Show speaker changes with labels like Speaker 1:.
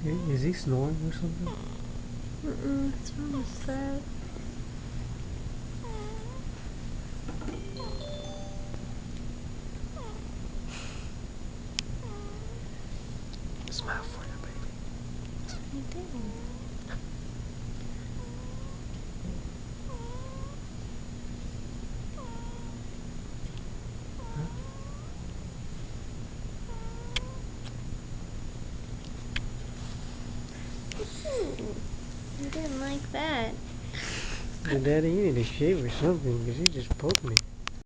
Speaker 1: Is he snoring or something?
Speaker 2: What's wrong with that?
Speaker 1: Smile for you, baby.
Speaker 2: I did.
Speaker 1: Huh?
Speaker 2: You didn't like that.
Speaker 1: Hey, Daddy, you need to shave or something because you just poked me.